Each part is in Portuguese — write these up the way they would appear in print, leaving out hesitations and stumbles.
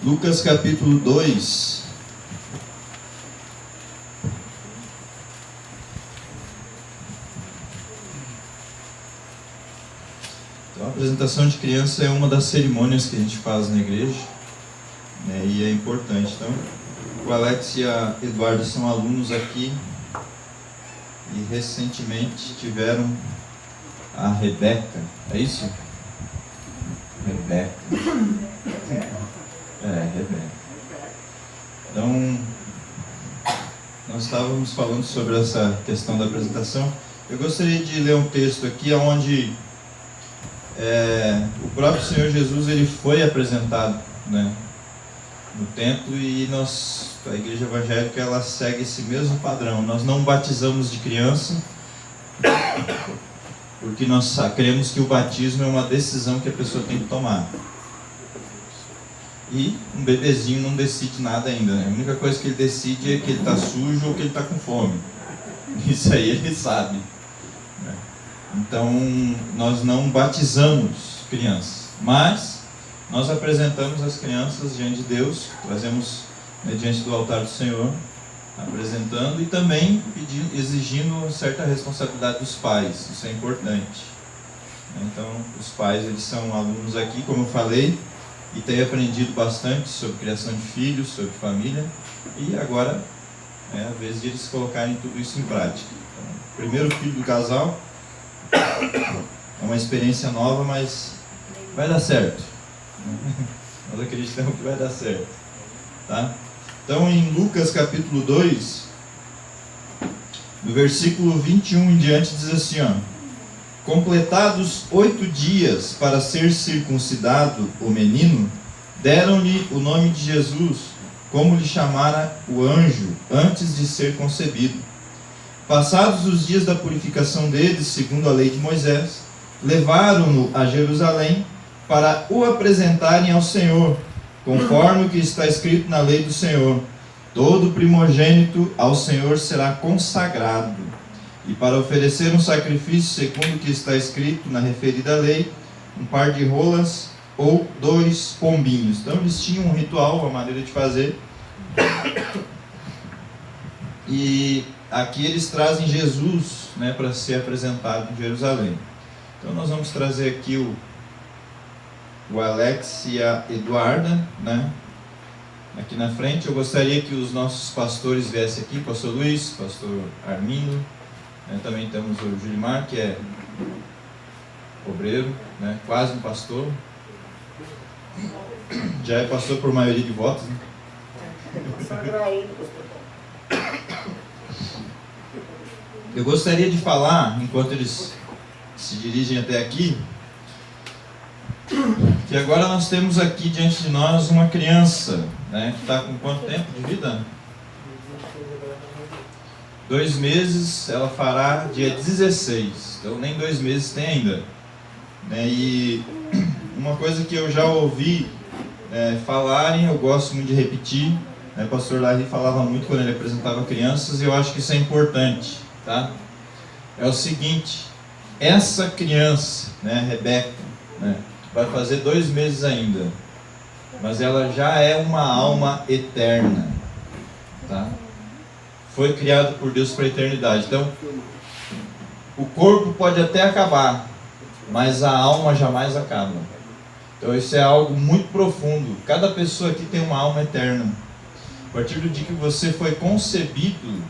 Lucas capítulo 2. Então, a apresentação de criança é uma das cerimônias que a gente faz na igreja, né, e é importante. Então, o Alex e a Eduarda são alunos aqui e recentemente tiveram a Rebeca. É isso? Rebeca. Rebeca. Então, nós estávamos falando sobre essa questão da apresentação. Eu gostaria de ler um texto aqui onde o próprio Senhor Jesus ele foi apresentado, né, no templo, e a igreja evangélica ela segue esse mesmo padrão. Nós não batizamos de criança, porque nós cremos que o batismo é uma decisão que a pessoa tem que tomar. E um bebezinho não decide nada ainda, né? A única coisa que ele decide é que ele está sujo ou que ele está com fome. Isso aí ele sabe, né? Então, nós não batizamos crianças, mas nós apresentamos as crianças diante de Deus, trazemos, né, diante do altar do Senhor, apresentando e também exigindo certa responsabilidade dos pais. Isso é importante. Então, os pais eles são alunos aqui, como eu falei, e têm aprendido bastante sobre criação de filhos, sobre família, e agora é a vez de eles colocarem tudo isso em prática. Então, primeiro filho do casal, é uma experiência nova, mas vai dar certo. Nós acreditamos que vai dar certo, tá? Então, em Lucas capítulo 2, no versículo 21 em diante, diz assim, ó: completados 8 dias para ser circuncidado o menino, deram-lhe o nome de Jesus, como lhe chamara o anjo antes de ser concebido. Passados os dias da purificação deles, segundo a lei de Moisés, levaram-no a Jerusalém para o apresentarem ao Senhor, conforme o que está escrito na lei do Senhor: todo primogênito ao Senhor será consagrado. E para oferecer um sacrifício segundo o que está escrito na referida lei, um par de rolas ou 2 pombinhos. Então eles tinham um ritual, uma maneira de fazer. E aqui eles trazem Jesus, né, para ser apresentado em Jerusalém. Então nós vamos trazer aqui o Alex e a Eduarda, né, aqui na frente. Eu gostaria que os nossos pastores viessem aqui, pastor Luiz, pastor Armindo, né, também temos o Julimar, que é obreiro, né, quase um pastor, já é pastor por maioria de votos, né? Eu gostaria de falar, enquanto eles se dirigem até aqui, que agora nós temos aqui diante de nós uma criança, né, que está com quanto tempo de vida? 2 meses, ela fará dia 16, então nem 2 meses tem ainda, né? E uma coisa que eu já ouvi falarem, eu gosto muito de repetir, né? O pastor Larry falava muito quando ele apresentava crianças, e eu acho que isso é importante, tá? É o seguinte: essa criança, né, Rebeca, né, vai fazer 2 meses ainda, mas ela já é uma alma eterna, tá? Foi criado por Deus para a eternidade. Então, o corpo pode até acabar, mas a alma jamais acaba. Então, isso é algo muito profundo. Cada pessoa aqui tem uma alma eterna. A partir do dia que você foi concebido,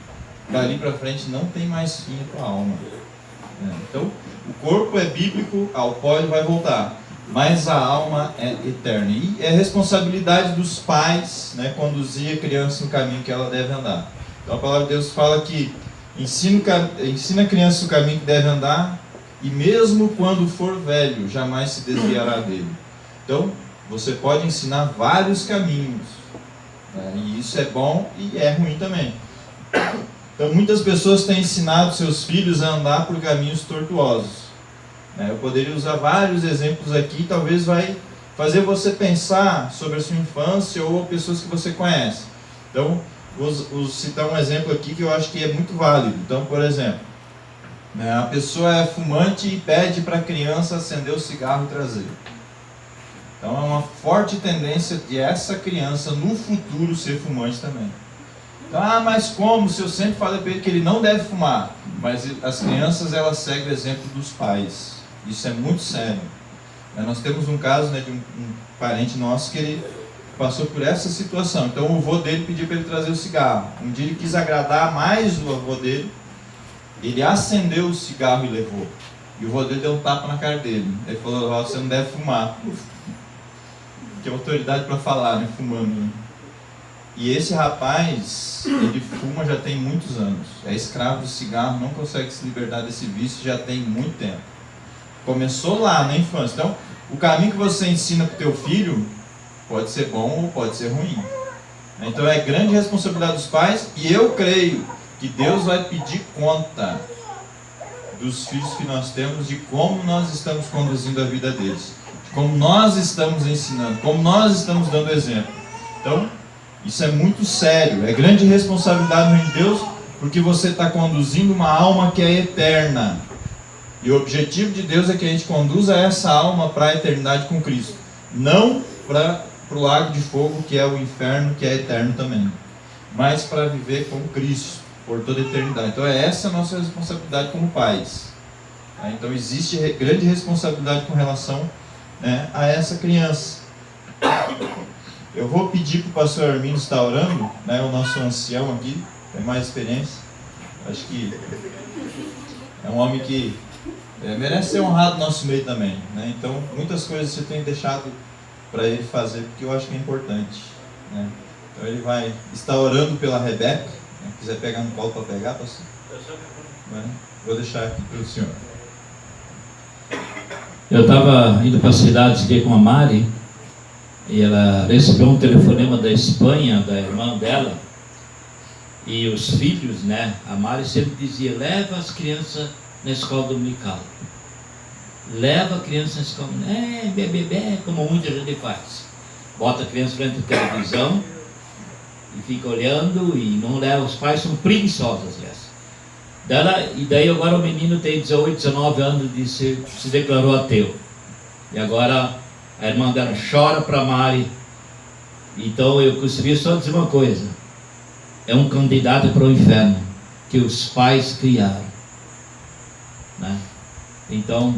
dali para frente não tem mais fim a tua alma. Então, o corpo é bíblico, ao pó ele vai voltar, mas a alma é eterna. E é responsabilidade dos pais, né, conduzir a criança no caminho que ela deve andar. Então a palavra de Deus fala que ensina a criança o caminho que deve andar, e mesmo quando for velho, jamais se desviará dele. Então, você pode ensinar vários caminhos, né, e isso é bom e é ruim também. Então muitas pessoas têm ensinado seus filhos a andar por caminhos tortuosos, né? Eu poderia usar vários exemplos aqui, talvez vai fazer você pensar sobre a sua infância ou pessoas que você conhece. Então, vou citar um exemplo aqui que eu acho que é muito válido. Então, por exemplo, né, a pessoa é fumante e pede para a criança acender o cigarro e trazer. Então é uma forte tendência de essa criança no futuro ser fumante também. Então, mas como? Se eu sempre falei para ele que ele não deve fumar. Mas as crianças, elas seguem o exemplo dos pais. Isso é muito sério. Nós temos um caso, né, de um parente nosso que ele passou por essa situação. Então o avô dele pediu para ele trazer o cigarro. Um dia ele quis agradar mais o avô dele. Ele acendeu o cigarro e levou. E o avô dele deu um tapa na cara dele. Ele falou: você não deve fumar. Que autoridade para falar, né? Fumando, né? E esse rapaz, ele fuma já tem muitos anos. É escravo do cigarro, não consegue se libertar desse vício já tem muito tempo. Começou lá na infância. Então, o caminho que você ensina para o teu filho pode ser bom ou pode ser ruim. Então é grande responsabilidade dos pais, e eu creio que Deus vai pedir conta dos filhos que nós temos, de como nós estamos conduzindo a vida deles, de como nós estamos ensinando, como nós estamos dando exemplo. Então, isso é muito sério, é grande responsabilidade no reino de Deus, porque você está conduzindo uma alma que é eterna. E o objetivo de Deus é que a gente conduza essa alma para a eternidade com Cristo, não para o lago de fogo, que é o inferno, que é eterno também, mas para viver com Cristo por toda a eternidade. Então é essa a nossa responsabilidade como pais. Então existe grande responsabilidade com relação, né, a essa criança. Eu vou pedir para o pastor Armindo estar orando, né, o nosso ancião aqui, tem mais experiência. Acho que é um homem que merece ser honrado no nosso meio também, né? Então muitas coisas você tem deixado para ele fazer, porque eu acho que é importante, né? Então ele vai estar orando pela Rebeca, né? Se quiser pegar no colo para pegar, pastor. Vou deixar aqui para o senhor. Eu estava indo para a cidade com a Mari, e ela recebeu um telefonema da Espanha, da irmã dela, e os filhos, né? A Mari sempre dizia: leva as crianças na escola dominical. Leva a criança na escola, bebê, como muita gente faz. Bota a criança frente à televisão e fica olhando e não leva. Os pais são preguiçosos, aliás. E daí agora o menino tem 18, 19 anos e se declarou ateu. E agora a irmã dela chora para Mari. Então eu consegui só dizer uma coisa: é um candidato para o inferno que os pais criaram, né? Então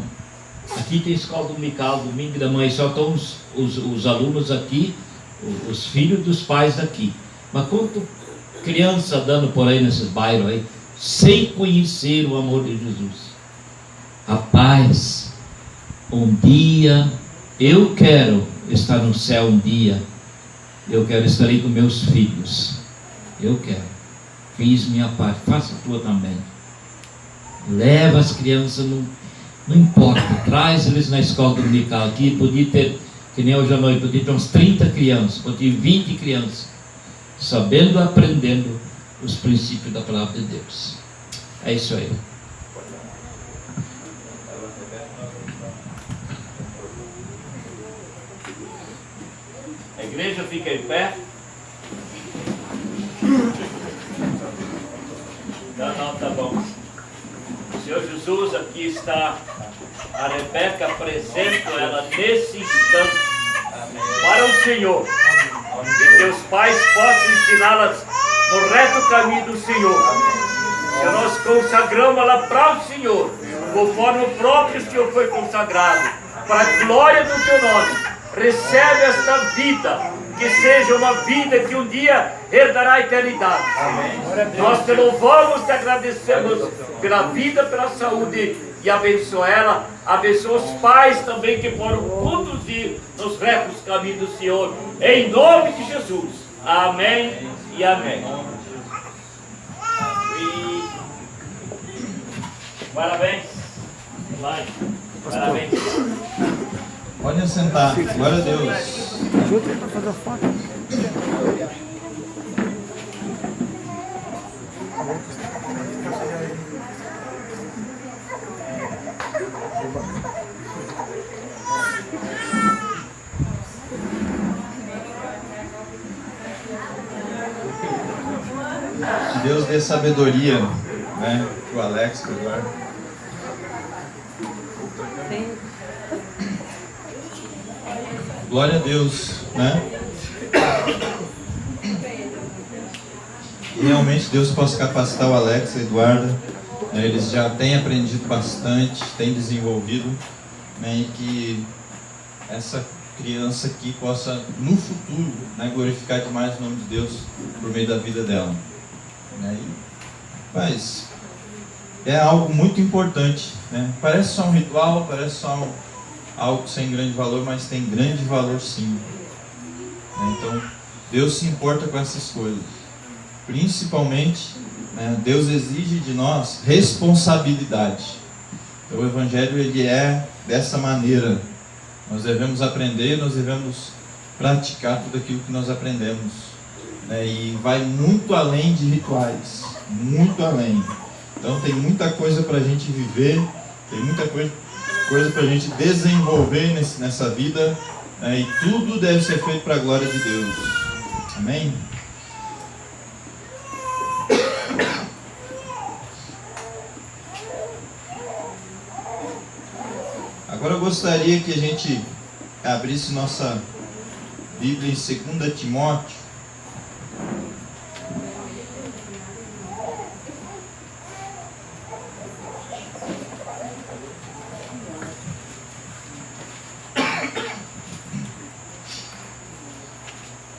aqui tem escola dominical, domingo da manhã, só estão os alunos aqui, os filhos dos pais daqui. Mas quanto criança dando por aí nesses bairros aí, sem conhecer o amor de Jesus. Rapaz, um dia eu quero estar no céu, um dia eu quero estar aí com meus filhos. Eu quero. Fiz minha parte, faça a tua também. Leva as crianças, não importa, traz eles na escola dominical aqui. Podia ter, que nem hoje à noite, podia ter uns 30 crianças, podia ter 20 crianças, sabendo, aprendendo os princípios da palavra de Deus. É isso aí. A igreja fica em pé. Não, tá bom. Senhor Jesus, aqui está a Rebeca, apresento ela nesse instante para o Senhor, que teus pais possam ensiná-las no reto caminho do Senhor. Senhor, nós consagramos ela para o Senhor, conforme o próprio Senhor foi consagrado, para a glória do teu nome. Recebe esta vida, que seja uma vida que um dia herdará a eternidade. Amém. Nós te louvamos, te agradecemos pela vida, pela saúde, e abençoa ela, abençoa os pais também que foram conduzir nos retos caminhos do Senhor, em nome de Jesus. Amém e amém. Parabéns. Parabéns. Pode sentar, glória a Deus. Ajuda para fazer foto. Que Deus dê sabedoria, né, para o Alex, para o Eduardo. glória a Deus, né? E realmente Deus possa capacitar o Alex e a Eduarda, né? Eles já têm aprendido bastante, têm desenvolvido, né? E que essa criança aqui possa, no futuro, né, glorificar demais o nome de Deus por meio da vida dela, né? Mas é algo muito importante, né? Parece só um ritual, parece só algo sem grande valor, mas tem grande valor sim, né? Então Deus se importa com essas coisas, principalmente, né, Deus exige de nós responsabilidade. Então, o Evangelho ele é dessa maneira. Nós devemos aprender, nós devemos praticar tudo aquilo que nós aprendemos, né? E vai muito além de rituais, muito além. Então tem muita coisa para a gente viver, tem muita coisa para a gente desenvolver nessa vida, né? E tudo deve ser feito para a glória de Deus. Amém? Agora eu gostaria que a gente abrisse nossa Bíblia em 2 Timóteo.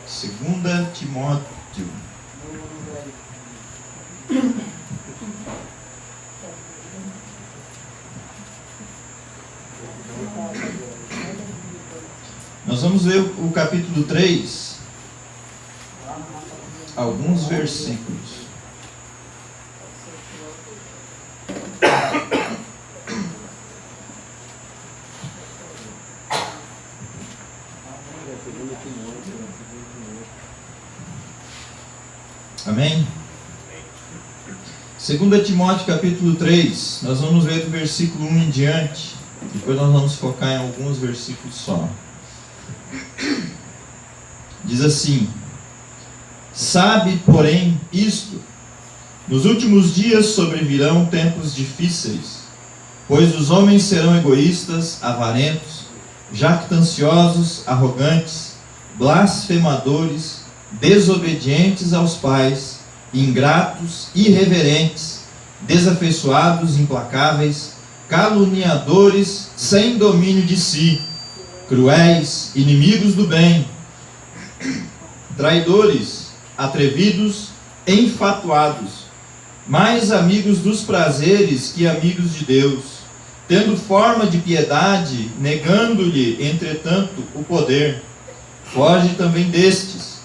Segunda Timóteo. Nós vamos ver o capítulo 3, alguns versículos. Amém? 2 Timóteo capítulo 3, nós vamos ver do versículo 1 em diante. Depois nós vamos focar em alguns versículos só. Diz assim: sabe, porém, isto: nos últimos dias sobrevirão tempos difíceis, pois os homens serão egoístas, avarentos, jactanciosos, arrogantes, blasfemadores, desobedientes aos pais, ingratos, irreverentes, desafeiçoados, implacáveis, caluniadores, sem domínio de si, cruéis, inimigos do bem, traidores, atrevidos, enfatuados, mais amigos dos prazeres que amigos de Deus, tendo forma de piedade, negando-lhe, entretanto, o poder. Foge também destes,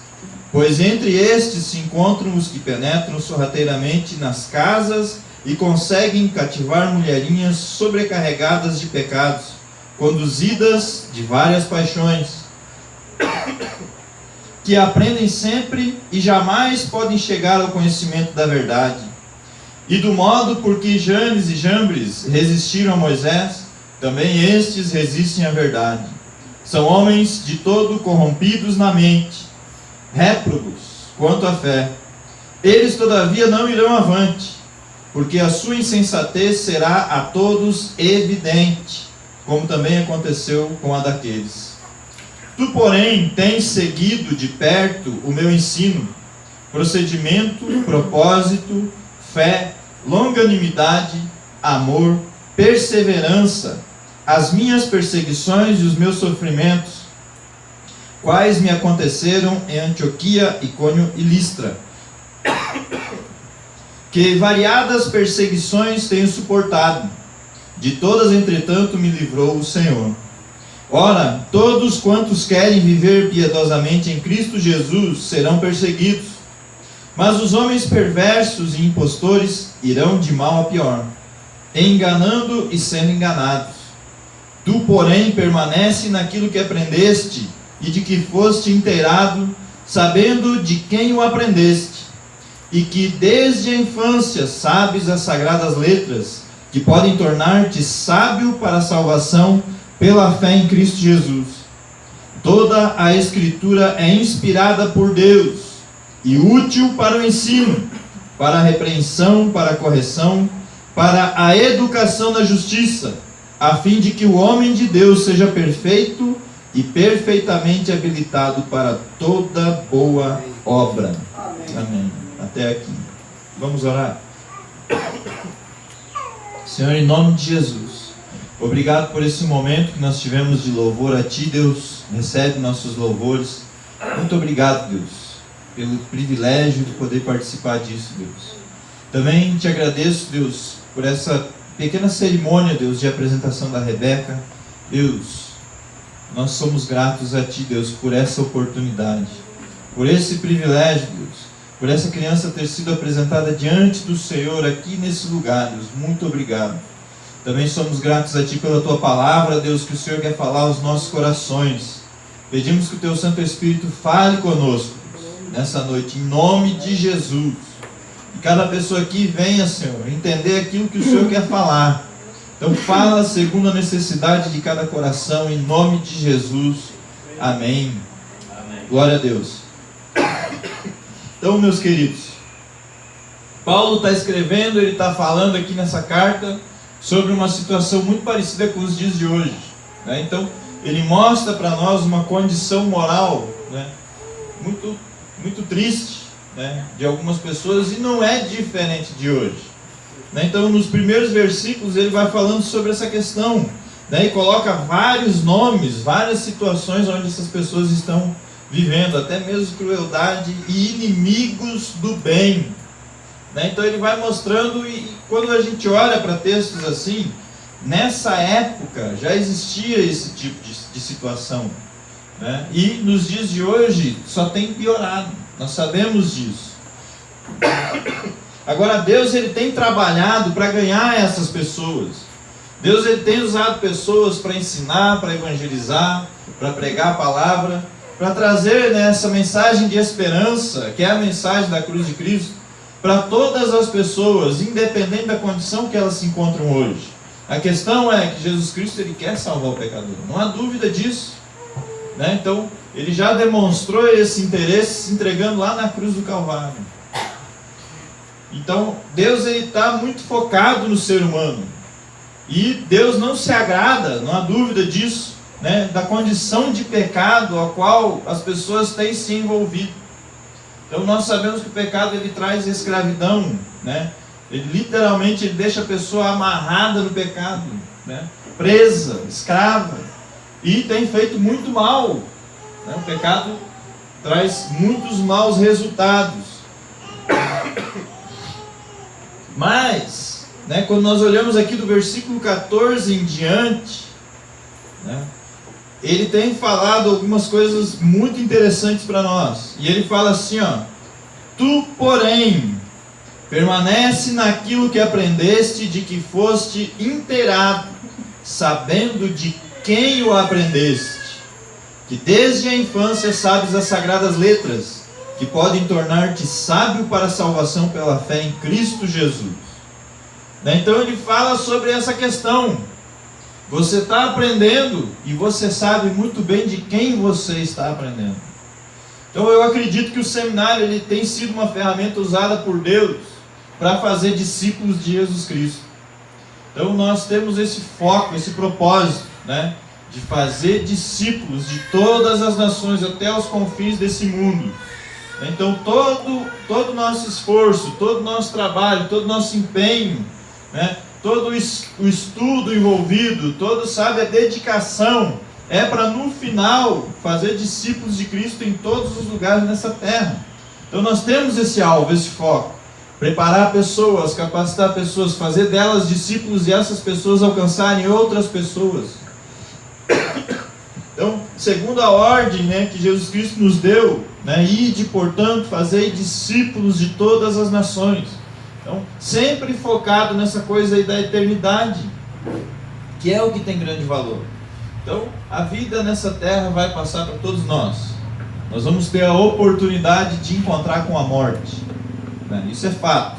pois entre estes se encontram os que penetram sorrateiramente nas casas e conseguem cativar mulherinhas sobrecarregadas de pecados, conduzidas de várias paixões, que aprendem sempre e jamais podem chegar ao conhecimento da verdade. E do modo por que Janes e Jambres resistiram a Moisés, também estes resistem à verdade. São homens de todo corrompidos na mente, réprobos quanto à fé. Eles todavia não irão avante, porque a sua insensatez será a todos evidente, como também aconteceu com a daqueles. Tu, porém, tens seguido de perto o meu ensino, procedimento, propósito, fé, longanimidade, amor, perseverança, as minhas perseguições e os meus sofrimentos, quais me aconteceram em Antioquia, Icônio e Listra, que variadas perseguições tenho suportado, de todas, entretanto, me livrou o Senhor. Ora, todos quantos querem viver piedosamente em Cristo Jesus serão perseguidos, mas os homens perversos e impostores irão de mal a pior, enganando e sendo enganados. Tu, porém, permanece naquilo que aprendeste e de que foste inteirado, sabendo de quem o aprendeste, e que desde a infância sabes as sagradas letras, que podem tornar-te sábio para a salvação pela fé em Cristo Jesus. Toda a Escritura é inspirada por Deus e útil para o ensino, para a repreensão, para a correção, para a educação na justiça, a fim de que o homem de Deus seja perfeito e perfeitamente habilitado para toda boa obra. Amém. Até aqui. Vamos orar. Senhor, em nome de Jesus, obrigado por esse momento que nós tivemos de louvor a Ti, Deus. Recebe nossos louvores. Muito obrigado, Deus, pelo privilégio de poder participar disso, Deus. Também Te agradeço, Deus, por essa pequena cerimônia, Deus, de apresentação da Rebeca. Deus, nós somos gratos a Ti, Deus, por essa oportunidade, por esse privilégio, Deus, por essa criança ter sido apresentada diante do Senhor aqui nesse lugar, Deus. Muito obrigado. Também somos gratos a Ti pela Tua palavra, Deus, que o Senhor quer falar aos nossos corações. Pedimos que o Teu Santo Espírito fale conosco, Deus, nessa noite, em nome de Jesus. Que cada pessoa aqui venha, Senhor, entender aquilo que o Senhor quer falar. Então fala segundo a necessidade de cada coração, em nome de Jesus. Amém. Amém. Glória a Deus. Então, meus queridos, Paulo está escrevendo, ele está falando aqui nessa carta sobre uma situação muito parecida com os dias de hoje, né? Então, ele mostra para nós uma condição moral, né, muito triste, né, de algumas pessoas, e não é diferente de hoje, né? Então, nos primeiros versículos, ele vai falando sobre essa questão, né, e coloca vários nomes, várias situações onde essas pessoas estão vivendo, até mesmo crueldade e inimigos do bem, né? Então ele vai mostrando, e quando a gente olha para textos assim, nessa época já existia esse tipo de situação, né? E nos dias de hoje só tem piorado, nós sabemos disso. Agora Deus, ele tem trabalhado para ganhar essas pessoas. Deus, ele tem usado pessoas para ensinar, para evangelizar, para pregar a palavra, para trazer, né, essa mensagem de esperança, que é a mensagem da cruz de Cristo, para todas as pessoas, independente da condição que elas se encontram hoje. A questão é que Jesus Cristo, ele quer salvar o pecador, não há dúvida disso, né? Então, ele já demonstrou esse interesse se entregando lá na cruz do Calvário. Então, Deus está muito focado no ser humano, e Deus não se agrada, não há dúvida disso, né, da condição de pecado a qual as pessoas têm se envolvido. Então nós sabemos que o pecado, ele traz escravidão, né? Ele literalmente, ele deixa a pessoa amarrada no pecado, né, presa, escrava, e tem feito muito mal, né? O pecado traz muitos maus resultados. Mas, né, quando nós olhamos aqui do versículo 14 em diante, né, ele tem falado algumas coisas muito interessantes para nós. E ele fala assim, ó: tu, porém, permanece naquilo que aprendeste, de que foste inteirado, sabendo de quem o aprendeste, que desde a infância sabes as sagradas letras, que podem tornar-te sábio para a salvação pela fé em Cristo Jesus. Então ele fala sobre essa questão. Você está aprendendo e você sabe muito bem de quem você está aprendendo. Então eu acredito que o seminário, ele tem sido uma ferramenta usada por Deus para fazer discípulos de Jesus Cristo. Então nós temos esse foco, esse propósito, né, de fazer discípulos de todas as nações até os confins desse mundo. Então todo o nosso esforço, todo o nosso trabalho, todo o nosso empenho, né, todo o estudo envolvido, a dedicação, é para no final fazer discípulos de Cristo em todos os lugares nessa terra. Então nós temos esse alvo, esse foco: preparar pessoas, capacitar pessoas, fazer delas discípulos e essas pessoas alcançarem outras pessoas. Então, segundo a ordem, né, que Jesus Cristo nos deu, né, ide, portanto, fazei discípulos de todas as nações. Então, sempre focado nessa coisa aí da eternidade, que é o que tem grande valor. Então, a vida nessa terra vai passar para todos nós. Nós vamos ter a oportunidade de encontrar com a morte, né? Isso é fato.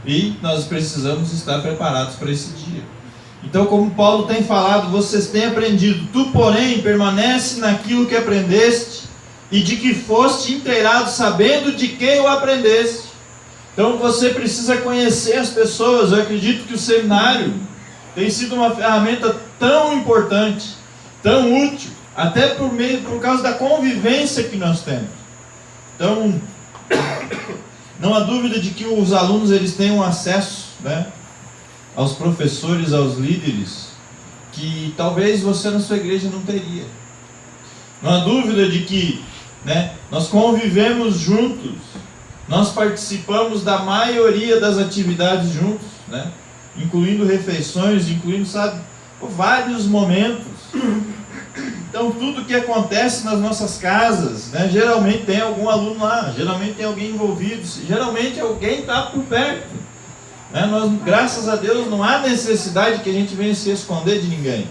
E nós precisamos estar preparados para esse dia. Então, como Paulo tem falado, vocês têm aprendido. Tu, porém, permanece naquilo que aprendeste, e de que foste inteirado, sabendo de quem o aprendeste. Então você precisa conhecer as pessoas. Eu acredito que o seminário tem sido uma ferramenta tão importante, tão útil, até por causa da convivência que nós temos. Então, não há dúvida de que os alunos eles têm um acesso, né, aos professores, aos líderes, que talvez você na sua igreja não teria. Não há dúvida de que, né, nós convivemos juntos, nós participamos da maioria das atividades juntos, né, incluindo refeições, incluindo, sabe, vários momentos. Então tudo que acontece nas nossas casas, né, geralmente tem algum aluno lá, geralmente tem alguém envolvido, geralmente alguém está por perto, né? Nós, graças a Deus, não há necessidade que a gente venha se esconder de ninguém.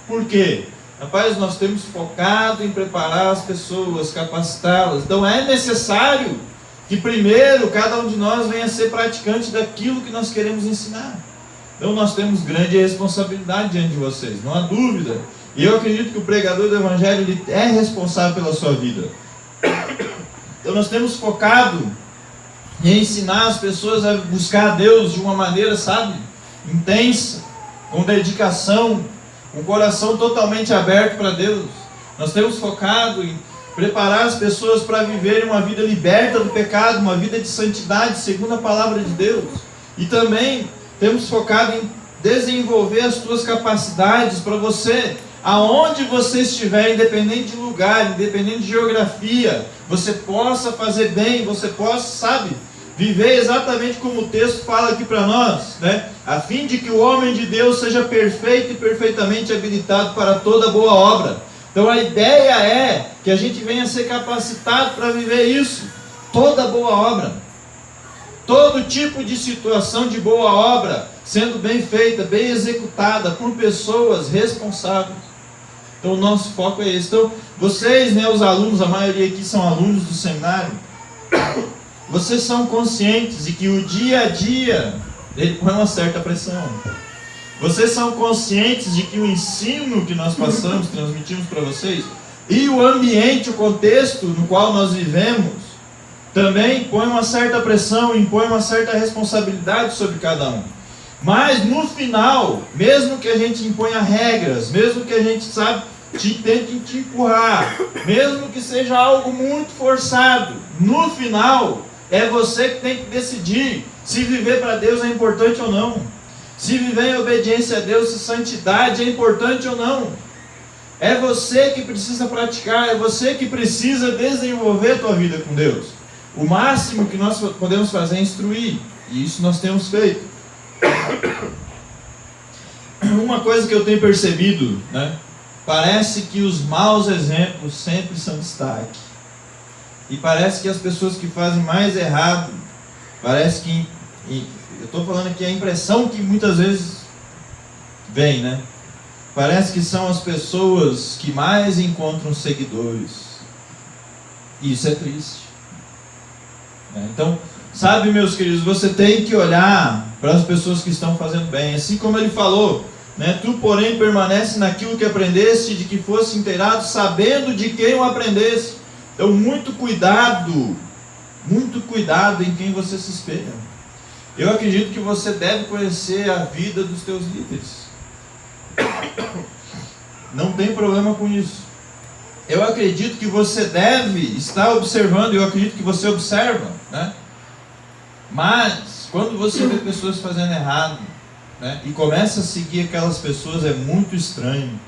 Por quê? Rapaz, nós temos focado em preparar as pessoas, capacitá-las. Então é necessário que primeiro cada um de nós venha ser praticante daquilo que nós queremos ensinar. Então nós temos grande responsabilidade diante de vocês, não há dúvida. E eu acredito que o pregador do Evangelho ele é responsável pela sua vida. Então nós temos focado em ensinar as pessoas a buscar a Deus de uma maneira, sabe, intensa, com dedicação, com o coração totalmente aberto para Deus. Nós temos focado em preparar as pessoas para viverem uma vida liberta do pecado, uma vida de santidade, segundo a palavra de Deus. E também temos focado em desenvolver as tuas capacidades para você, aonde você estiver, independente de lugar, independente de geografia, você possa fazer bem, você possa, sabe, viver exatamente como o texto fala aqui para nós, né? A fim de que o homem de Deus seja perfeito e perfeitamente habilitado para toda boa obra. Então a ideia é que a gente venha ser capacitado para viver isso, toda boa obra. Todo tipo de situação de boa obra sendo bem feita, bem executada por pessoas responsáveis. Então o nosso foco é esse. Então vocês, né, os alunos, a maioria aqui são alunos do seminário, vocês são conscientes de que o dia a dia ele põe uma certa pressão. Vocês são conscientes de que o ensino que nós passamos, transmitimos para vocês, e o ambiente, o contexto no qual nós vivemos, também põe uma certa pressão, impõe uma certa responsabilidade sobre cada um. Mas no final, mesmo que a gente imponha regras, mesmo que a gente, sabe, tente te empurrar, mesmo que seja algo muito forçado, no final é você que tem que decidir se viver para Deus é importante ou não. Se viver em obediência a Deus, se santidade é importante ou não. É você que precisa praticar, é você que precisa desenvolver a tua vida com Deus. O máximo que nós podemos fazer é instruir, e isso nós temos feito. Uma coisa que eu tenho percebido, né? Parece que os maus exemplos sempre são destaque. E parece que as pessoas que fazem mais errado, parece que, eu estou falando aqui a impressão que muitas vezes vem, né? Parece que são as pessoas que mais encontram seguidores. E isso é triste. Então, sabe, meus queridos, você tem que olhar para as pessoas que estão fazendo bem. Assim como ele falou, né? Tu, porém, permanece naquilo que aprendeste, de que fosse inteirado, sabendo de quem o aprendeste. Então, muito cuidado em quem você se espelha. Eu acredito que você deve conhecer a vida dos teus líderes. Não tem problema com isso. Eu acredito que você deve estar observando, eu acredito que você observa, né? Mas, quando você vê pessoas fazendo errado, né, e começa a seguir aquelas pessoas, é muito estranho.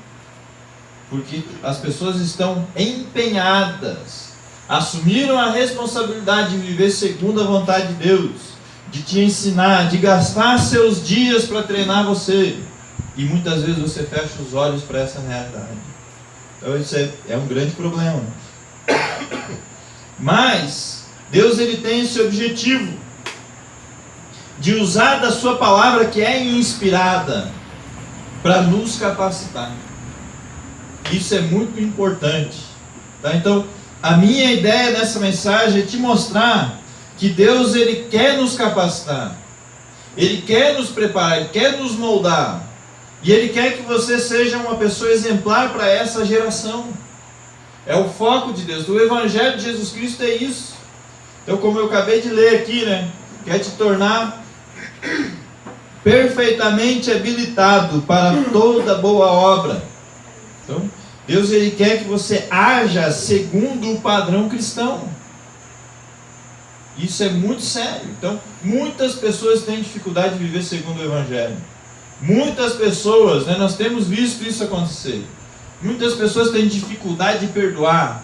Porque as pessoas estão empenhadas, assumiram a responsabilidade de viver segundo a vontade de Deus, de te ensinar, de gastar seus dias para treinar você. E muitas vezes você fecha os olhos para essa realidade. Então isso é um grande problema. Mas Deus ele tem esse objetivo de usar da sua palavra que é inspirada para nos capacitar. Isso é muito importante, tá? Então a minha ideia dessa mensagem é te mostrar que Deus ele quer nos capacitar, Ele quer nos preparar, Ele quer nos moldar, e Ele quer que você seja uma pessoa exemplar para essa geração. É o foco de Deus. O Evangelho de Jesus Cristo é isso. Então, como eu acabei de ler aqui, né, quer te tornar perfeitamente habilitado para toda boa obra. Então, Deus ele quer que você haja segundo o padrão cristão. Isso é muito sério. Então, muitas pessoas têm dificuldade de viver segundo o Evangelho. Muitas pessoas, né, nós temos visto isso acontecer. Muitas pessoas têm dificuldade de perdoar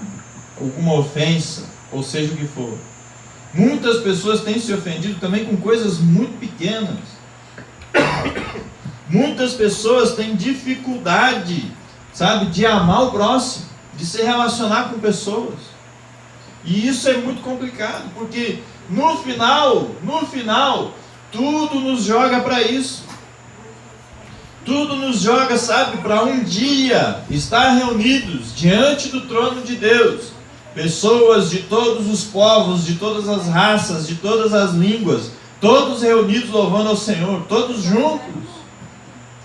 alguma ofensa, ou seja o que for. Muitas pessoas têm se ofendido também com coisas muito pequenas. Muitas pessoas têm dificuldade, sabe, de amar o próximo, de se relacionar com pessoas. E isso é muito complicado, porque no final, tudo nos joga para isso. Tudo nos joga, sabe, para um dia estar reunidos diante do trono de Deus. Pessoas de todos os povos, de todas as raças, de todas as línguas, todos reunidos louvando ao Senhor, todos juntos.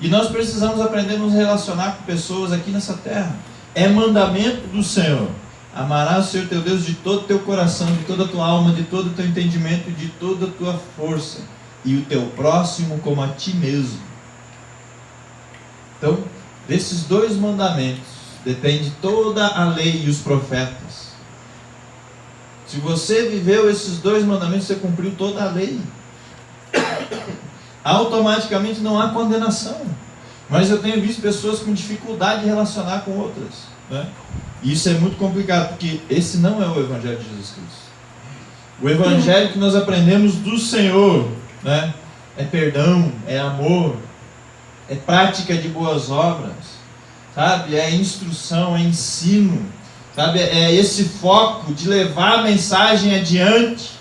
E nós precisamos aprender a nos relacionar com pessoas aqui nessa terra. É mandamento do Senhor. Amarás o Senhor teu Deus de todo o teu coração, de toda a tua alma, de todo o teu entendimento, de toda a tua força. E o teu próximo como a ti mesmo. Então, desses dois mandamentos depende toda a lei e os profetas. Se você viveu esses dois mandamentos, você cumpriu toda a lei. Automaticamente não há condenação. Mas eu tenho visto pessoas com dificuldade de relacionar com outras, né? E isso é muito complicado, porque esse não é o Evangelho de Jesus Cristo. O Evangelho que nós aprendemos do Senhor, né, é perdão, é amor, é prática de boas obras, sabe? É instrução, é ensino, sabe? É esse foco de levar a mensagem adiante.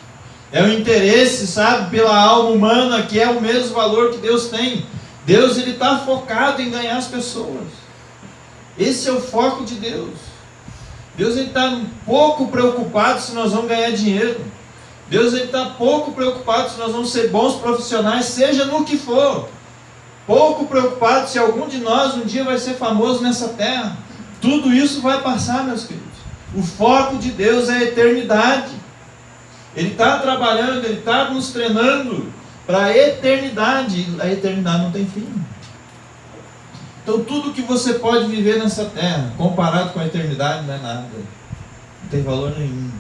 É o interesse, sabe, pela alma humana, que é o mesmo valor que Deus tem. Deus ele está focado em ganhar as pessoas. Esse é o foco de Deus. Deus ele está pouco preocupado se nós vamos ganhar dinheiro. Deus ele está pouco preocupado se nós vamos ser bons profissionais, seja no que for. Pouco preocupado se algum de nós um dia vai ser famoso nessa terra. Tudo isso vai passar, meus queridos. O foco de Deus é a eternidade. Ele está trabalhando, Ele está nos treinando para a eternidade. A eternidade não tem fim. Então tudo que você pode viver nessa terra, comparado com a eternidade, não é nada. Não tem valor nenhum.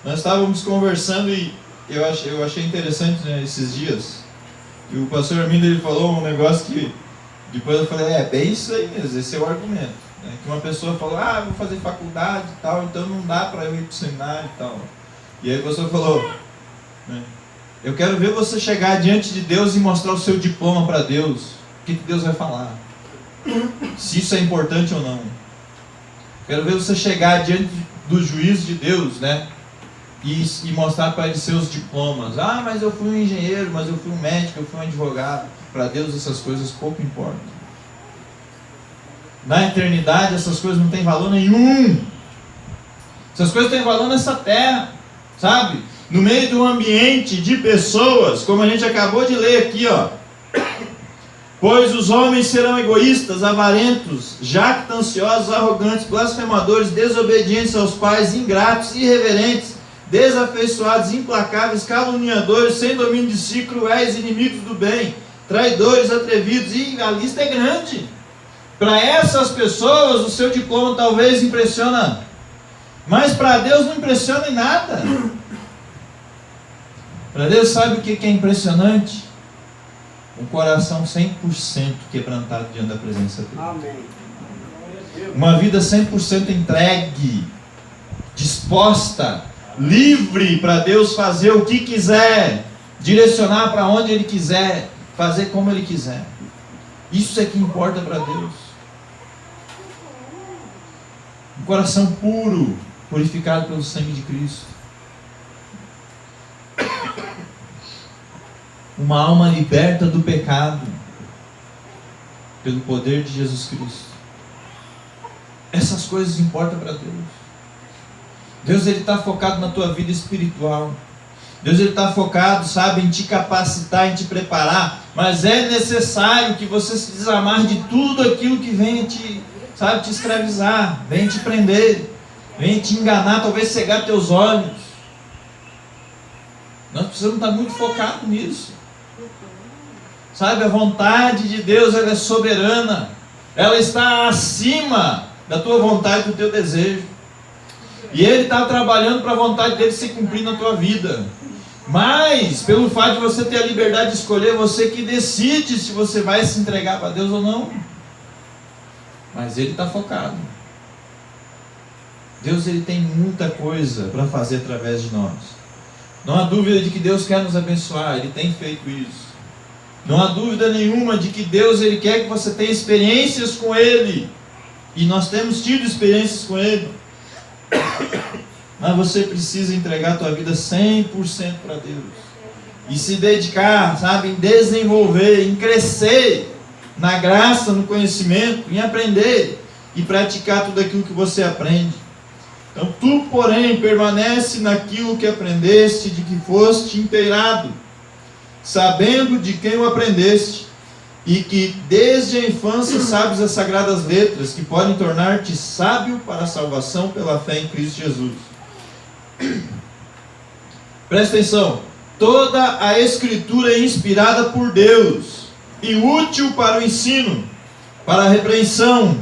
Nós estávamos conversando e eu achei interessante, né, esses dias. E o pastor Armindo ele falou um negócio que depois eu falei, bem isso aí mesmo, esse é o argumento. Que uma pessoa falou, vou fazer faculdade e tal, então não dá para eu ir para o seminário e tal. E aí a pessoa falou, né, eu quero ver você chegar diante de Deus e mostrar o seu diploma para Deus. O que Deus vai falar? Se isso é importante ou não. Quero ver você chegar diante do juízo de Deus, né? E mostrar para ele seus diplomas. Mas eu fui um engenheiro, mas eu fui um médico, eu fui um advogado. Para Deus essas coisas pouco importam. Na eternidade essas coisas não têm valor nenhum. Essas coisas têm valor nessa terra, sabe? No meio de um ambiente de pessoas, como a gente acabou de ler aqui, ó. Pois os homens serão egoístas, avarentos, jactanciosos, arrogantes, blasfemadores, desobedientes aos pais, ingratos, irreverentes, desafeiçoados, implacáveis, caluniadores, sem domínio de si, cruéis, inimigos do bem, traidores, atrevidos, e a lista é grande. Para essas pessoas o seu diploma talvez impressiona, mas para Deus não impressiona em nada. Para Deus sabe o que é impressionante? Um coração 100% quebrantado diante da presença dele. Amém. Uma vida 100% entregue, disposta, livre para Deus fazer o que quiser, direcionar para onde Ele quiser, fazer como Ele quiser. Isso é que importa para Deus. Um coração puro, purificado pelo sangue de Cristo. Uma alma liberta do pecado pelo poder de Jesus Cristo. Essas coisas importam para Deus. Deus ele está focado na tua vida espiritual. Deus ele está focado, sabe, em te capacitar, em te preparar. Mas é necessário que você se desamarre de tudo aquilo que vem te, sabe, te escravizar, vem te prender, vem te enganar, talvez cegar teus olhos. Nós precisamos estar muito focados nisso. Sabe, a vontade de Deus ela é soberana. ela está acima da tua vontade, do teu desejo. E Ele está trabalhando para a vontade dele se cumprir na tua vida. Mas, pelo fato de você ter a liberdade de escolher, você que decide se você vai se entregar para Deus ou não. Mas Ele está focado. Deus, Ele tem muita coisa para fazer através de nós. Não há dúvida de que Deus quer nos abençoar, Ele tem feito isso. Não há dúvida nenhuma de que Deus, Ele quer que você tenha experiências com Ele. E nós temos tido experiências com Ele. Mas você precisa entregar a tua vida 100% para Deus. E se dedicar, sabe, em desenvolver, em crescer na graça, no conhecimento, em aprender e praticar tudo aquilo que você aprende. Então, tu, porém, permanece naquilo que aprendeste, de que foste inteirado, sabendo de quem o aprendeste, e que desde a infância sabes as sagradas letras, que podem tornar-te sábio para a salvação pela fé em Cristo Jesus. Presta atenção, toda a Escritura é inspirada por Deus, e útil para o ensino, para a repreensão,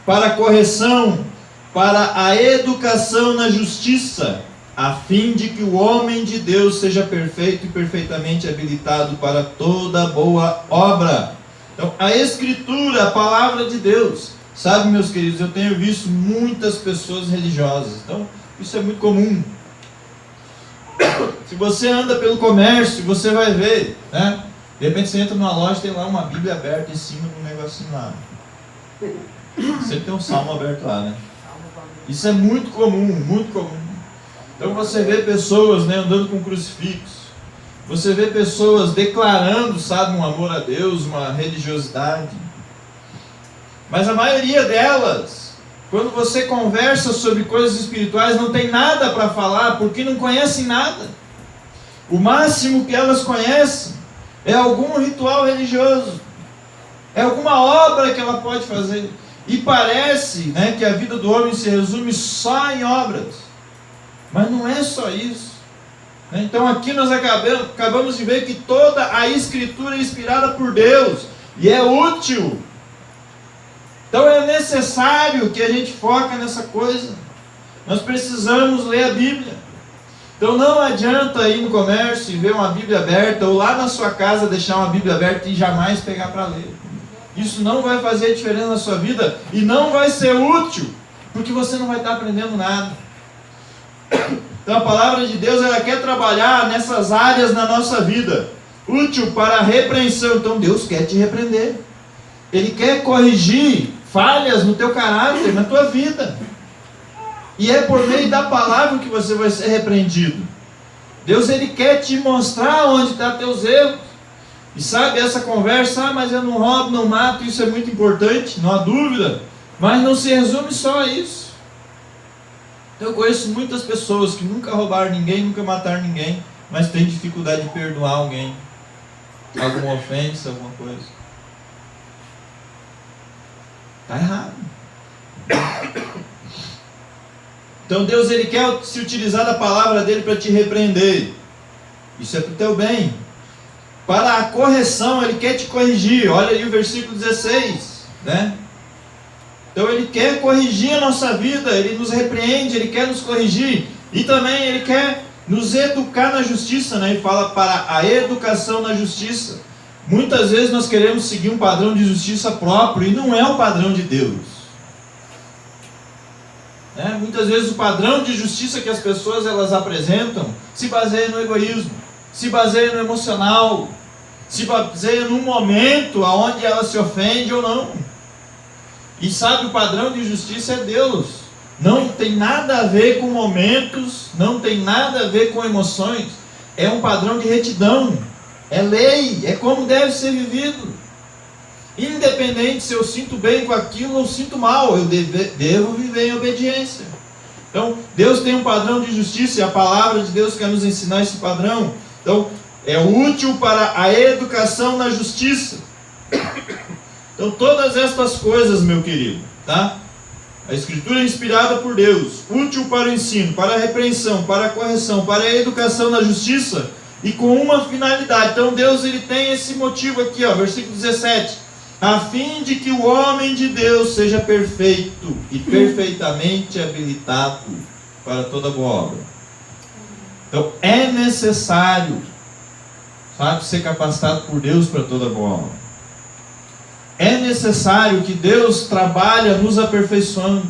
para a correção, para a educação na justiça, a fim de que o homem de Deus seja perfeito e perfeitamente habilitado para toda boa obra. Então, a Escritura, a palavra de Deus. Sabe, meus queridos, eu tenho visto muitas pessoas religiosas. Então, isso é muito comum. Se você anda pelo comércio, você vai ver, né? De repente você entra numa loja e tem lá uma Bíblia aberta em cima de um negocinho lá. Sempre tem um salmo aberto lá, né? Isso é muito comum, muito comum. Então você vê pessoas, né, andando com crucifixo. Você vê pessoas declarando, sabe, um amor a Deus, uma religiosidade. Mas a maioria delas, quando você conversa sobre coisas espirituais, não tem nada para falar, porque não conhecem nada. O máximo que elas conhecem é algum ritual religioso, é alguma obra que ela pode fazer. E parece, né, que a vida do homem se resume só em obras. Mas não é só isso. Então aqui nós acabamos de ver que toda a Escritura é inspirada por Deus e é útil. Então é necessário que a gente foque nessa coisa. Nós precisamos ler a Bíblia. Então não adianta ir no comércio e ver uma Bíblia aberta, ou lá na sua casa deixar uma Bíblia aberta e jamais pegar para ler. Isso não vai fazer diferença na sua vida e não vai ser útil, porque você não vai estar aprendendo nada. Então a palavra de Deus, ela quer trabalhar nessas áreas na nossa vida. Útil para a repreensão. Então Deus quer te repreender. Ele quer corrigir falhas no teu caráter, na tua vida. E é por meio da palavra que você vai ser repreendido. Deus, Ele quer te mostrar onde estão teus erros. E sabe, essa conversa, mas eu não roubo, não mato, isso é muito importante, não há dúvida. Mas não se resume só a isso. Eu conheço muitas pessoas que nunca roubaram ninguém, nunca mataram ninguém, mas têm dificuldade de perdoar alguém. Alguma ofensa, alguma coisa. Está errado. Então Deus, Ele quer se utilizar da palavra dEle para te repreender. Isso é para o teu bem. Para a correção, Ele quer te corrigir. Olha aí o versículo 16, né? Então Ele quer corrigir a nossa vida, Ele nos repreende, Ele quer nos corrigir. E também Ele quer nos educar na justiça, né? Ele fala para a educação na justiça. Muitas vezes nós queremos seguir um padrão de justiça próprio e não é o padrão de Deus. Né? Muitas vezes o padrão de justiça que as pessoas elas apresentam se baseia no egoísmo, se baseia no emocional, se baseia num momento onde ela se ofende ou não. E sabe, o padrão de justiça é Deus. Não tem nada a ver com momentos, não tem nada a ver com emoções. É um padrão de retidão, é lei, é como deve ser vivido. Independente se eu sinto bem com aquilo ou sinto mal, eu devo viver em obediência. Então, Deus tem um padrão de justiça e a palavra de Deus quer nos ensinar esse padrão. Então, é útil para a educação na justiça. Então, todas estas coisas, meu querido, tá? A Escritura é inspirada por Deus, útil para o ensino, para a repreensão, para a correção, para a educação na justiça e com uma finalidade. Então, Deus, Ele tem esse motivo aqui, ó, versículo 17. a fim de que o homem de Deus seja perfeito e perfeitamente habilitado para toda boa obra. Então é necessário, sabe, ser capacitado por Deus para toda boa obra. É necessário que Deus trabalhe nos aperfeiçoando,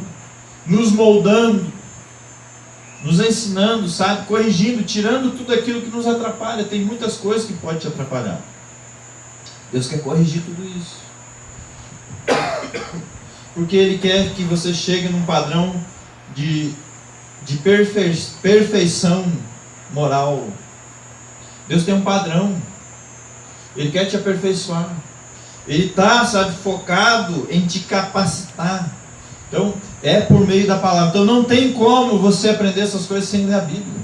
nos moldando, nos ensinando, sabe, corrigindo, tirando tudo aquilo que nos atrapalha. Tem muitas coisas que podem te atrapalhar. Deus quer corrigir tudo isso. Porque Ele quer que você chegue num padrão de perfeição moral. Deus tem um padrão. Ele quer te aperfeiçoar. Ele está, sabe, focado em te capacitar. Então, é por meio da palavra. Então, não tem como você aprender essas coisas sem ler a Bíblia.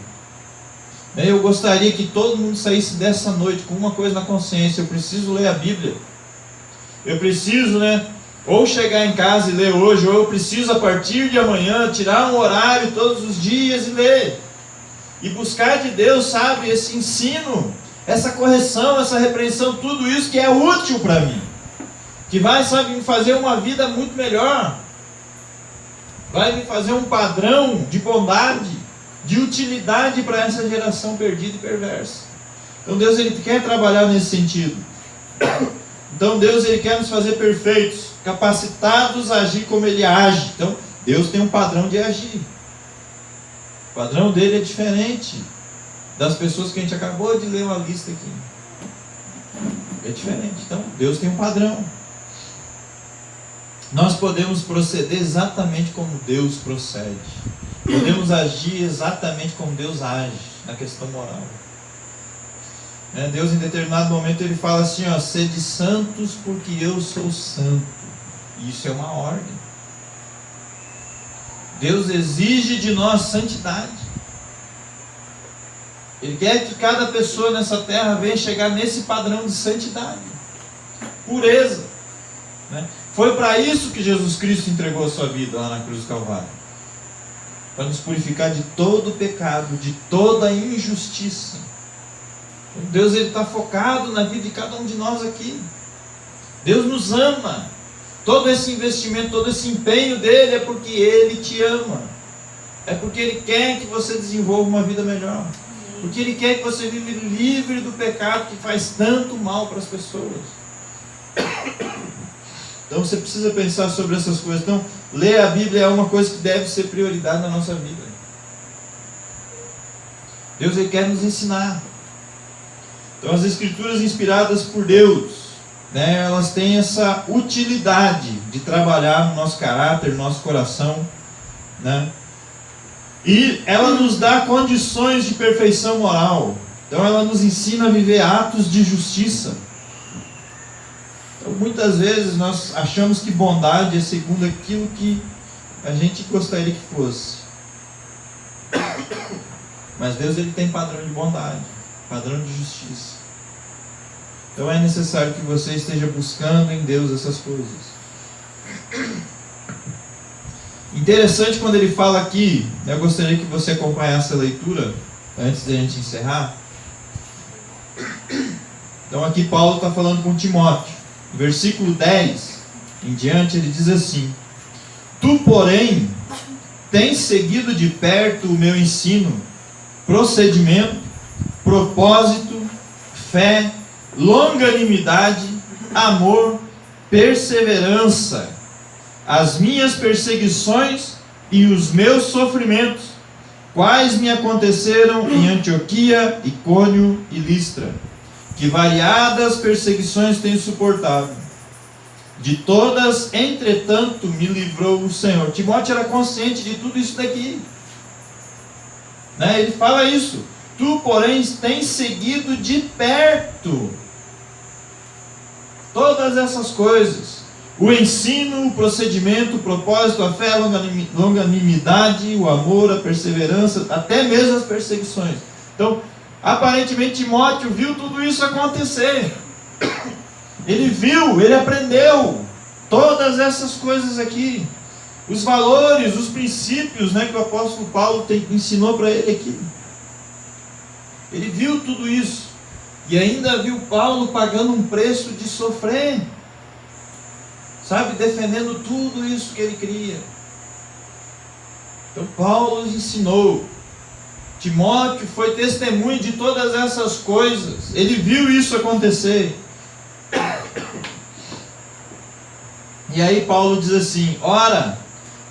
Eu gostaria que todo mundo saísse dessa noite com uma coisa na consciência: eu preciso ler a Bíblia. Eu preciso, ou chegar em casa e ler hoje, ou eu preciso a partir de amanhã tirar um horário todos os dias e ler. E buscar de Deus, sabe, esse ensino, essa correção, essa repreensão, tudo isso que é útil para mim. Que vai, sabe, me fazer uma vida muito melhor. Vai me fazer um padrão de bondade, de utilidade para essa geração perdida e perversa. Então Deus, Ele quer trabalhar nesse sentido. Então Deus, Ele quer nos fazer perfeitos, capacitados a agir como Ele age. Então Deus tem um padrão de agir. O padrão dele é diferente das pessoas que a gente acabou de ler uma lista aqui. É diferente. Então Deus tem um padrão. Nós podemos proceder exatamente como Deus procede. Podemos agir exatamente como Deus age na questão moral. Deus, em determinado momento, Ele fala assim, sede santos porque eu sou santo. E isso é uma ordem. Deus exige de nós santidade. Ele quer que cada pessoa nessa terra venha chegar nesse padrão de santidade, pureza. Foi para isso que Jesus Cristo entregou a sua vida lá na cruz do Calvário, para nos purificar de todo pecado, de toda injustiça. Deus, Ele está focado na vida de cada um de nós aqui. Deus nos ama. Todo esse investimento, todo esse empenho dele é porque Ele te ama. É porque Ele quer que você desenvolva uma vida melhor. Porque Ele quer que você viva livre do pecado que faz tanto mal para as pessoas. Então você precisa pensar sobre essas coisas. Então, ler a Bíblia é uma coisa que deve ser prioridade na nossa vida. Deus, Ele quer nos ensinar. Então as Escrituras inspiradas por Deus, elas têm essa utilidade de trabalhar no nosso caráter, no nosso coração, e ela nos dá condições de perfeição moral. Então ela nos ensina a viver atos de justiça. Então, muitas vezes nós achamos que bondade é segundo aquilo que a gente gostaria que fosse. Mas Deus, Ele tem padrão de bondade, padrão de justiça. Então é necessário que você esteja buscando em Deus essas coisas. Interessante quando ele fala aqui, eu gostaria que você acompanhasse a leitura antes de a gente encerrar. Então aqui Paulo está falando com Timóteo. No versículo 10 em diante ele diz assim: tu, porém, tens seguido de perto o meu ensino, procedimento, propósito, fé, longanimidade, amor, perseverança, as minhas perseguições e os meus sofrimentos, quais me aconteceram em Antioquia, Icônio e Listra, que variadas perseguições tenho suportado. De todas, entretanto, me livrou o Senhor. Timóteo era consciente de tudo isso daqui. Ele fala isso. Tu, porém, tens seguido de perto todas essas coisas. O ensino, o procedimento, o propósito, a fé, a longanimidade, o amor, a perseverança, até mesmo as perseguições. Então, aparentemente Timóteo viu tudo isso acontecer. Ele viu, ele aprendeu todas essas coisas aqui. Os valores, os princípios, que o apóstolo Paulo ensinou para ele aqui. Ele viu tudo isso. E ainda viu Paulo pagando um preço de sofrer. sabe, defendendo tudo isso que ele queria. Então Paulo ensinou. Timóteo foi testemunha de todas essas coisas. Ele viu isso acontecer. E aí Paulo diz assim: ora,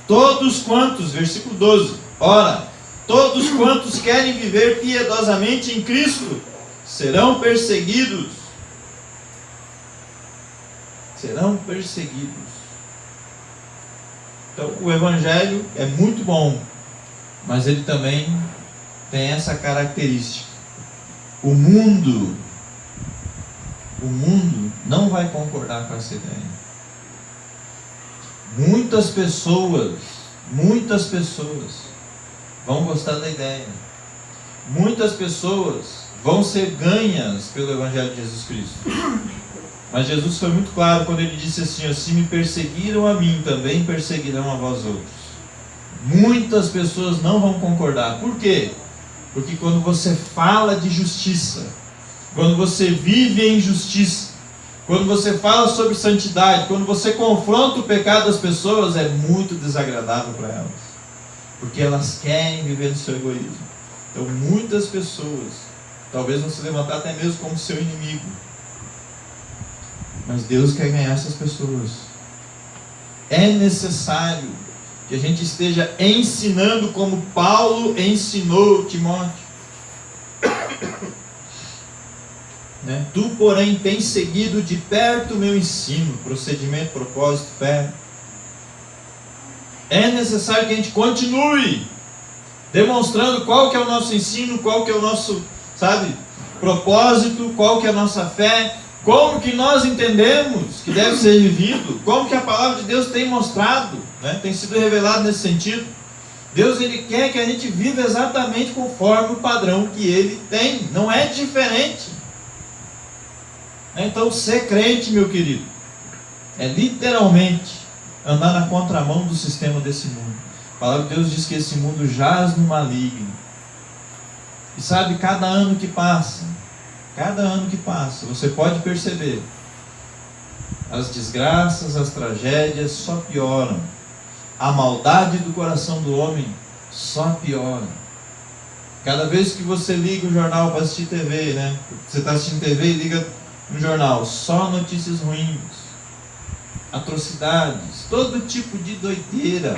todos quantos, versículo 12, ora, todos quantos querem viver piedosamente em Cristo serão perseguidos. Serão perseguidos. Então o Evangelho é muito bom, mas ele também tem essa característica. O mundo não vai concordar com essa ideia. Muitas pessoas vão gostar da ideia. Muitas pessoas vão ser ganhas pelo Evangelho de Jesus Cristo. Mas Jesus foi muito claro quando ele disse assim: se me perseguiram a mim, também perseguirão a vós outros. Muitas pessoas não vão concordar. Por quê? Porque quando você fala de justiça, quando você vive em justiça, quando você fala sobre santidade, quando você confronta o pecado das pessoas, é muito desagradável para elas. Porque elas querem viver no seu egoísmo. Então muitas pessoas talvez vão se levantar até mesmo como seu inimigo. Mas Deus quer ganhar essas pessoas. É necessário que a gente esteja ensinando como Paulo ensinou Timóteo. Tu, porém, tens seguido de perto o meu ensino, procedimento, propósito, fé. É necessário que a gente continue demonstrando qual que é o nosso ensino, qual que é o nosso, propósito, qual que é a nossa fé, como que nós entendemos que deve ser vivido, como que a palavra de Deus tem mostrado, tem sido revelado nesse sentido. Deus, ele quer que a gente viva exatamente conforme o padrão que ele tem, não é diferente. Então, ser crente, meu querido, é literalmente andar na contramão do sistema desse mundo. A palavra de Deus diz que esse mundo jaz no maligno. E cada ano que passa, você pode perceber, as desgraças, as tragédias só pioram. A maldade do coração do homem só piora. Cada vez que você liga o jornal para assistir TV, Você está assistindo TV e liga no jornal, só notícias ruins, atrocidades, todo tipo de doideira,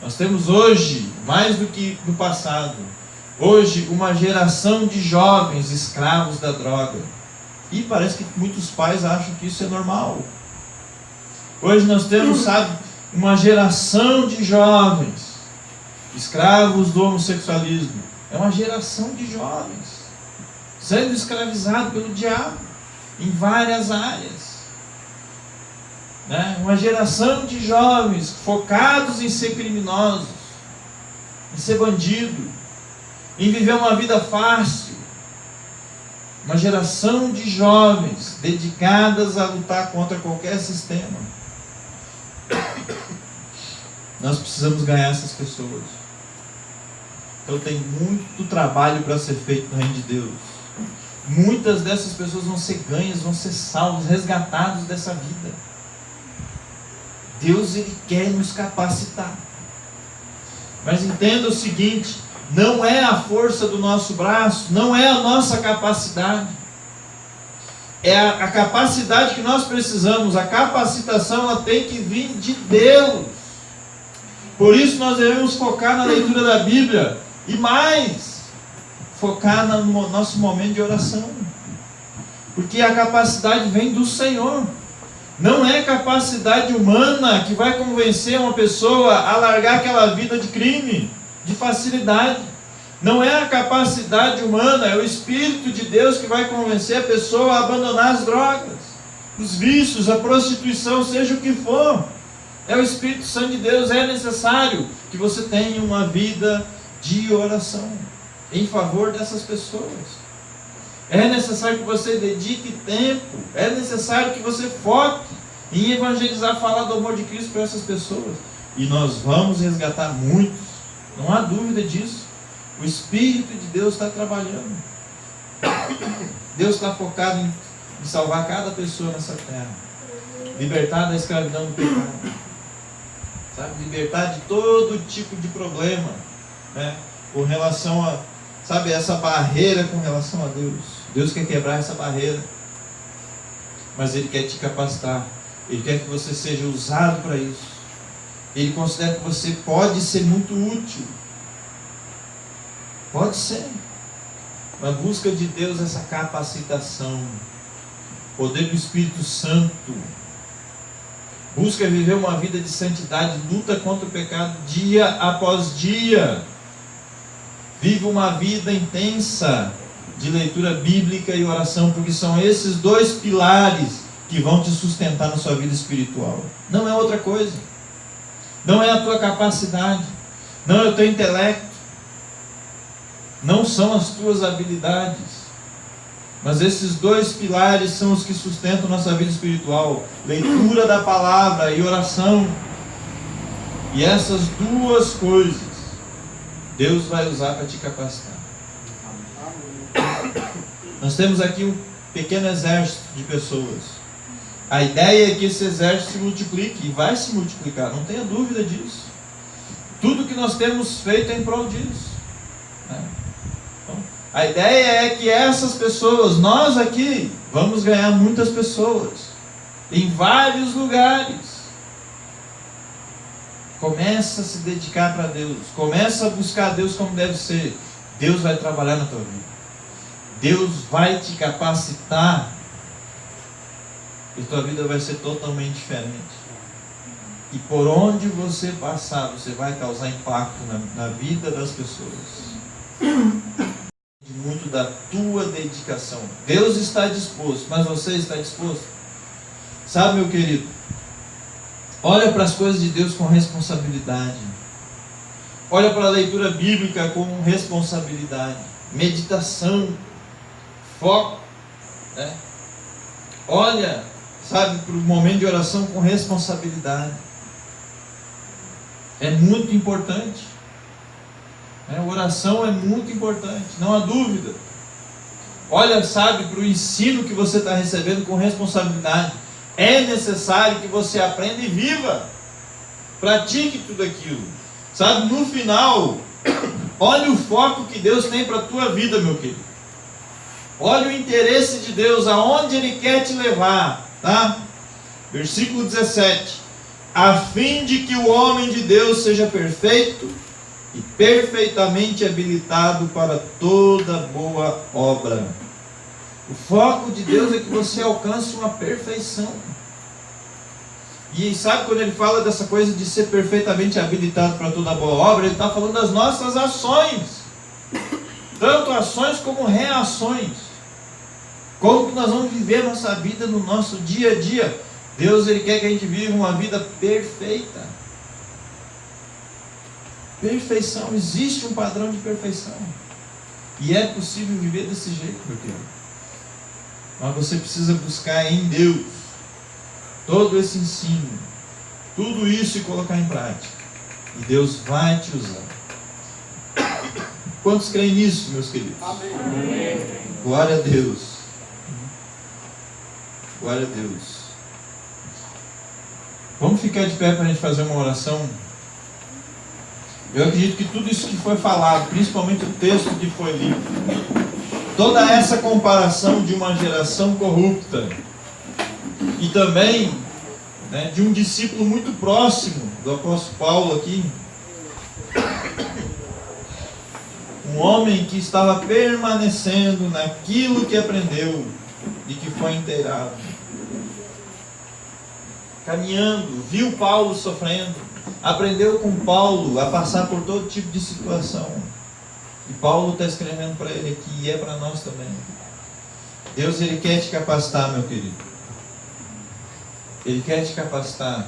Nós temos hoje, mais do que no passado, hoje uma geração de jovens escravos da droga. E parece que muitos pais acham que isso é normal. Hoje nós temos, uma geração de jovens escravos do homossexualismo. É uma geração de jovens sendo escravizado pelo diabo em várias áreas. Uma geração de jovens focados em ser criminosos, em ser bandido, em viver uma vida fácil. Uma geração de jovens dedicadas a lutar contra qualquer sistema. Nós precisamos ganhar essas pessoas. Então tem muito trabalho para ser feito no reino de Deus. Muitas dessas pessoas vão ser ganhas, vão ser salvos, resgatados dessa vida. Deus, ele quer nos capacitar. Mas entenda o seguinte: não é a força do nosso braço, não é a nossa capacidade. É a capacidade que nós precisamos. A capacitação, ela tem que vir de Deus. Por isso nós devemos focar na leitura da Bíblia e mais, focar no nosso momento de oração. Porque a capacidade vem do Senhor. Não é capacidade humana que vai convencer uma pessoa a largar aquela vida de crime, de facilidade. Não é a capacidade humana, é o Espírito de Deus que vai convencer a pessoa a abandonar as drogas, os vícios, a prostituição, seja o que for. É o Espírito Santo de Deus. É necessário que você tenha uma vida de oração em favor dessas pessoas. É necessário que você dedique tempo. É necessário que você foque em evangelizar, falar do amor de Cristo para essas pessoas. E nós vamos resgatar muitos. Não há dúvida disso. O Espírito de Deus está trabalhando. Deus está focado em salvar cada pessoa nessa terra. Libertar da escravidão do pecado. Sabe? Libertar de todo tipo de problema, né? Com relação a, sabe, essa barreira com relação a Deus. Deus quer quebrar essa barreira. Mas Ele quer te capacitar. Ele quer que você seja usado para isso. Ele considera que você pode ser muito útil. Pode ser. Na busca de Deus, essa capacitação. Poder do Espírito Santo. Busca viver uma vida de santidade. Luta contra o pecado dia após dia. Vive uma vida intensa de leitura bíblica e oração. Porque são esses dois pilares que vão te sustentar na sua vida espiritual. Não é outra coisa. Não é a tua capacidade. Não é o teu intelecto. Não são as tuas habilidades. Mas esses dois pilares são os que sustentam nossa vida espiritual. Leitura da palavra e oração. E essas duas coisas Deus vai usar para te capacitar. Nós temos aqui um pequeno exército de pessoas. A ideia é que esse exército se multiplique. E vai se multiplicar, não tenha dúvida disso. Tudo que nós temos feito é em prol disso, né? Então, a ideia é que essas pessoas, nós aqui, vamos ganhar muitas pessoas. Em vários lugares. Começa a se dedicar para Deus. Começa a buscar Deus como deve ser. Deus vai trabalhar na tua vida. Deus vai te capacitar. E tua vida vai ser totalmente diferente. E por onde você passar, você vai causar impacto na vida das pessoas. Muito da tua dedicação. Deus está disposto, mas você está disposto? Sabe, meu querido? Olha para as coisas de Deus com responsabilidade. Olha para a leitura bíblica com responsabilidade. Meditação. Foco. Né? Olha, sabe, para o momento de oração com responsabilidade. É muito importante. A oração é muito importante, não há dúvida. Olha, sabe, para o ensino que você está recebendo com responsabilidade. É necessário que você aprenda e viva. Pratique tudo aquilo. Sabe, no final, olha o foco que Deus tem para a tua vida, meu querido. Olha o interesse de Deus, aonde Ele quer te levar, tá? Versículo 17. A fim de que o homem de Deus seja perfeito e perfeitamente habilitado para toda boa obra. O foco de Deus é que você alcance uma perfeição. E sabe quando Ele fala dessa coisa de ser perfeitamente habilitado para toda boa obra, Ele está falando das nossas ações. Tanto ações como reações. Como que nós vamos viver nossa vida no nosso dia a dia. Deus, Ele quer que a gente viva uma vida perfeita. Perfeição, existe um padrão de perfeição. E é possível viver desse jeito, meu querido. Mas você precisa buscar em Deus todo esse ensino, tudo isso e colocar em prática. E Deus vai te usar. Quantos creem nisso, meus queridos? Amém. Glória a Deus. Glória a Deus. Vamos ficar de pé para a gente fazer uma oração. Eu acredito que tudo isso que foi falado, principalmente o texto que foi lido, toda essa comparação de uma geração corrupta e também, né, de um discípulo muito próximo do apóstolo Paulo aqui, um homem que estava permanecendo naquilo que aprendeu e que foi inteirado, caminhando, viu Paulo sofrendo, aprendeu com Paulo a passar por todo tipo de situação. E Paulo está escrevendo para ele aqui, e é para nós também. Deus, Ele quer te capacitar, meu querido. Ele quer te capacitar.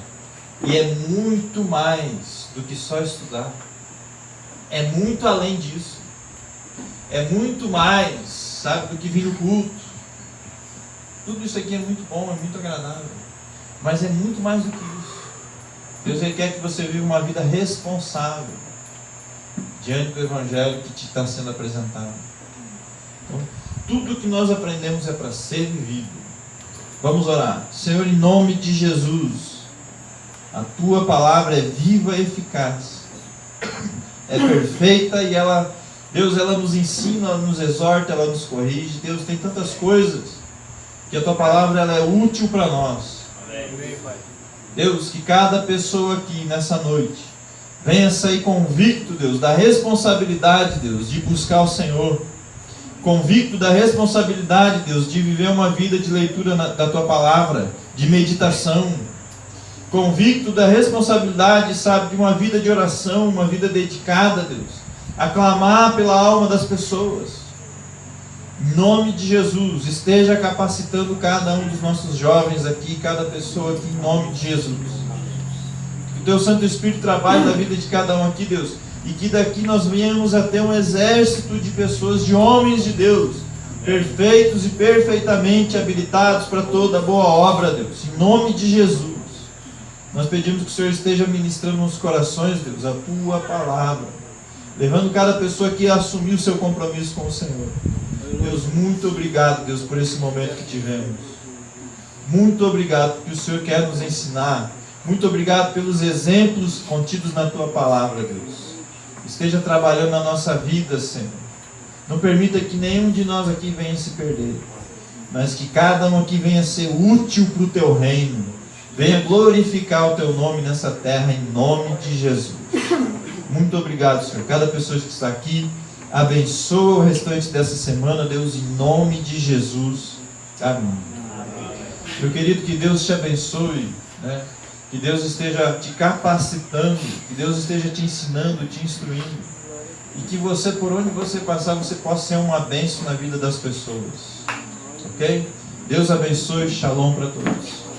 E é muito mais do que só estudar. É muito além disso. É muito mais, sabe, do que vir no culto. Tudo isso aqui é muito bom, é muito agradável. Mas é muito mais do que isso. Deus, Ele quer que você viva uma vida responsável diante do Evangelho que te está sendo apresentado. Então, tudo que nós aprendemos é para ser vivido. Vamos orar. Senhor, em nome de Jesus, a Tua palavra é viva e eficaz, é perfeita e ela, Deus, ela nos ensina, ela nos exorta, ela nos corrige. Deus, tem tantas coisas que a Tua palavra ela é útil para nós. Deus, que cada pessoa aqui nessa noite venha sair convicto, Deus, da responsabilidade, Deus, de buscar o Senhor. Convicto da responsabilidade, Deus, de viver uma vida de leitura da Tua palavra, de meditação. Convicto da responsabilidade, sabe, de uma vida de oração, uma vida dedicada, Deus, a clamar pela alma das pessoas. Em nome de Jesus, esteja capacitando cada um dos nossos jovens aqui, cada pessoa aqui, em nome de Jesus. Que o Teu Santo Espírito trabalhe na vida de cada um aqui, Deus, e que daqui nós venhamos a ter um exército de pessoas, de homens de Deus, perfeitos e perfeitamente habilitados para toda boa obra, Deus, em nome de Jesus. Nós pedimos que o Senhor esteja ministrando nos corações, Deus, a Tua palavra, levando cada pessoa aqui a assumir o seu compromisso com o Senhor. Deus, muito obrigado, Deus, por esse momento que tivemos. Muito obrigado porque o Senhor quer nos ensinar. Muito obrigado pelos exemplos contidos na Tua palavra, Deus. Esteja trabalhando na nossa vida, Senhor. Não permita que nenhum de nós aqui venha se perder, mas que cada um aqui venha ser útil para o Teu reino. Venha glorificar o Teu nome nessa terra, em nome de Jesus. Muito obrigado, Senhor. Cada pessoa que está aqui, abençoa o restante dessa semana, Deus, em nome de Jesus. Amém. Meu querido, que Deus te abençoe, né? Que Deus esteja te capacitando, que Deus esteja te ensinando, te instruindo, e que você, por onde você passar, você possa ser uma bênção na vida das pessoas. Ok? Deus abençoe, shalom para todos.